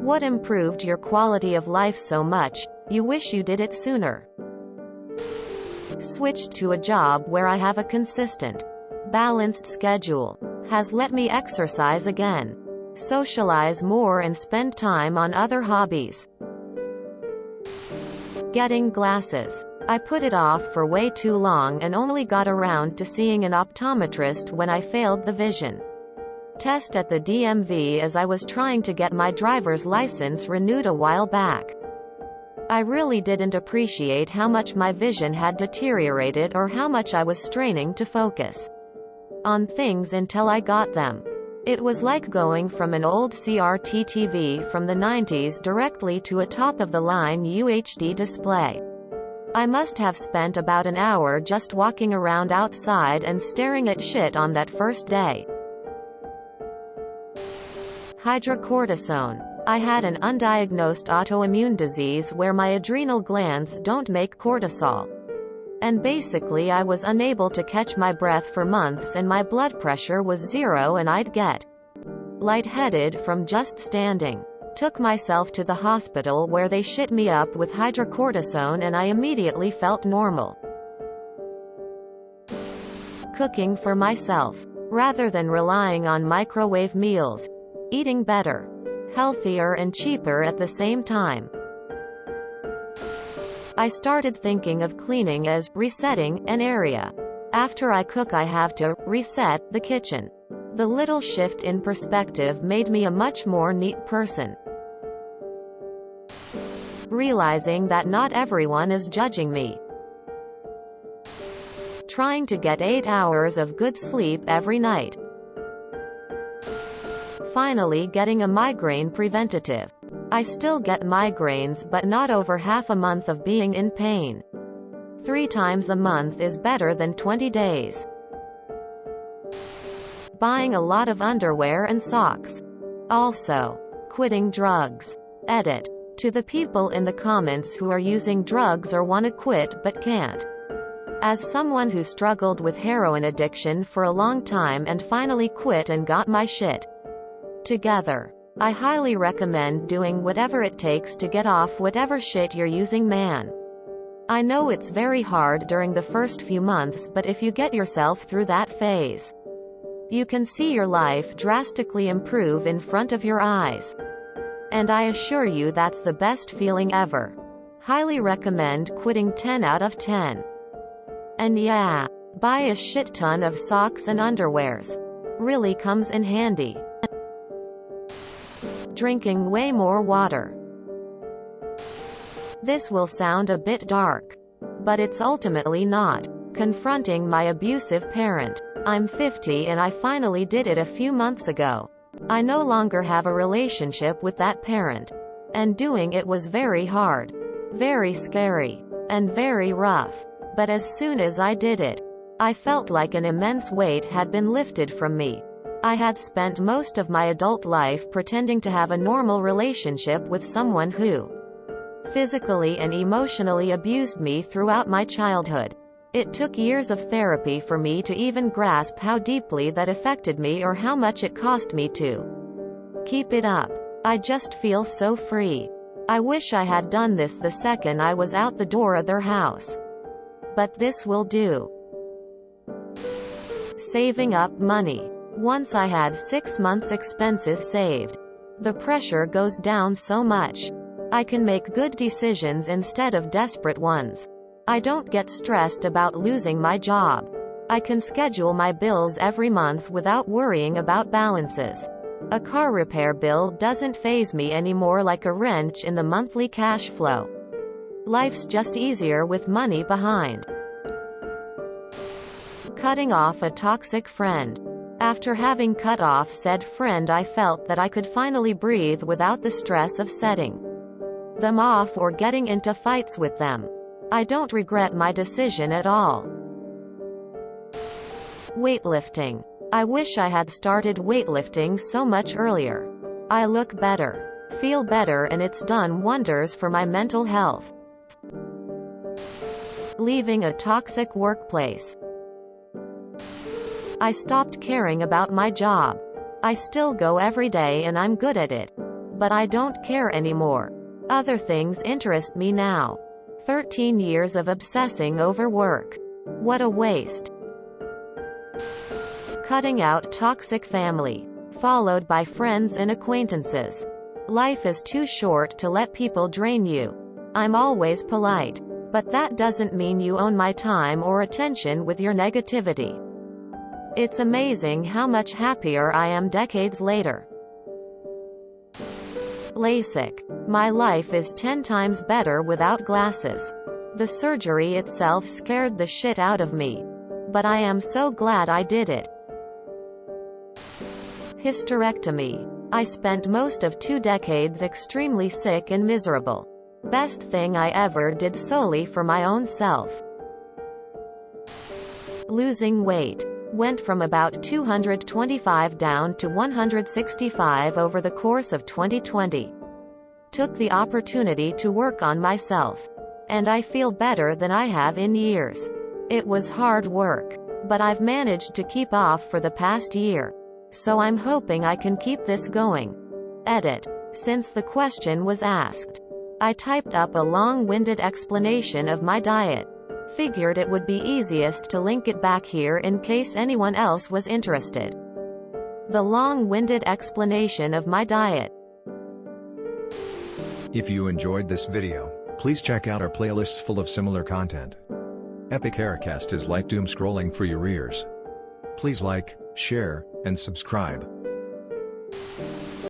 What improved your quality of life so much, you wish you did it sooner? Switched to a job where I have a consistent, balanced schedule. Has let me exercise again, socialize more and spend time on other hobbies. Getting glasses. I put it off for way too long and only got around to seeing an optometrist when I failed the vision test at the DMV as I was trying to get my driver's license renewed a while back. I really didn't appreciate how much my vision had deteriorated or how much I was straining to focus on things until I got them. It was like going from an old CRT TV from the 90s directly to a top-of-the-line UHD display. I must have spent about an hour just walking around outside and staring at shit on that first day. Hydrocortisone. I had an undiagnosed autoimmune disease where my adrenal glands don't make cortisol. And basically I was unable to catch my breath for months and my blood pressure was 0 and I'd get lightheaded from just standing. Took myself to the hospital where they shit me up with hydrocortisone and I immediately felt normal. Cooking for myself. Rather than relying on microwave meals. Eating better, healthier and cheaper at the same time. I started thinking of cleaning as resetting an area. After I cook I have to reset the kitchen. The little shift in perspective made me a much more neat person. Realizing that not everyone is judging me. Trying to get 8 hours of good sleep every night. Finally getting a migraine preventative. I still get migraines but not over half a month of being in pain. 3 times a month is better than 20 days. Buying a lot of underwear and socks. Also, quitting drugs. Edit. To the people in the comments who are using drugs or want to quit but can't. As someone who struggled with heroin addiction for a long time and finally quit and got my shit together, I highly recommend doing whatever it takes to get off whatever shit you're using, man. I know it's very hard during the first few months, but if you get yourself through that phase, you can see your life drastically improve in front of your eyes. And I assure you that's the best feeling ever. Highly recommend quitting 10 out of 10. And yeah, buy a shit ton of socks and underwears. Really comes in handy. Drinking way more water. This will sound a bit dark, but it's ultimately not. Confronting my abusive parent. I'm 50 and I finally did it a few months ago. I no longer have a relationship with that parent. And doing it was very hard, very scary, and very rough. But as soon as I did it, I felt like an immense weight had been lifted from me. I had spent most of my adult life pretending to have a normal relationship with someone who physically and emotionally abused me throughout my childhood. It took years of therapy for me to even grasp how deeply that affected me or how much it cost me to keep it up. I just feel so free. I wish I had done this the second I was out the door of their house. But this will do. Saving up money. Once I had 6 months' expenses saved, the pressure goes down so much. I can make good decisions instead of desperate ones. I don't get stressed about losing my job. I can schedule my bills every month without worrying about balances. A car repair bill doesn't faze me anymore like a wrench in the monthly cash flow. Life's just easier with money behind. Cutting off a toxic friend. After having cut off said friend, I felt that I could finally breathe without the stress of setting them off or getting into fights with them. I don't regret my decision at all. Weightlifting. I wish I had started weightlifting so much earlier. I look better, feel better, and it's done wonders for my mental health. Leaving a toxic workplace. I stopped caring about my job. I still go every day and I'm good at it. But I don't care anymore. Other things interest me now. 13 years of obsessing over work. What a waste. Cutting out toxic family. Followed by friends and acquaintances. Life is too short to let people drain you. I'm always polite. But that doesn't mean you own my time or attention with your negativity. It's amazing how much happier I am decades later. LASIK. My life is 10 times better without glasses. The surgery itself scared the shit out of me. But I am so glad I did it. Hysterectomy. I spent most of 2 decades extremely sick and miserable. Best thing I ever did solely for my own self. Losing weight. Went from about 225 down to 165 over the course of 2020. Took the opportunity to work on myself. And I feel better than I have in years. It was hard work. But I've managed to keep off for the past year. So I'm hoping I can keep this going. Edit. Since the question was asked, I typed up a long-winded explanation of my diet. Figured it would be easiest to link it back here in case anyone else was interested. The long-winded explanation of my diet. If you enjoyed this video, please check out our playlists full of similar content. Epic Haircast is like doom scrolling for your ears. Please like, share, and subscribe.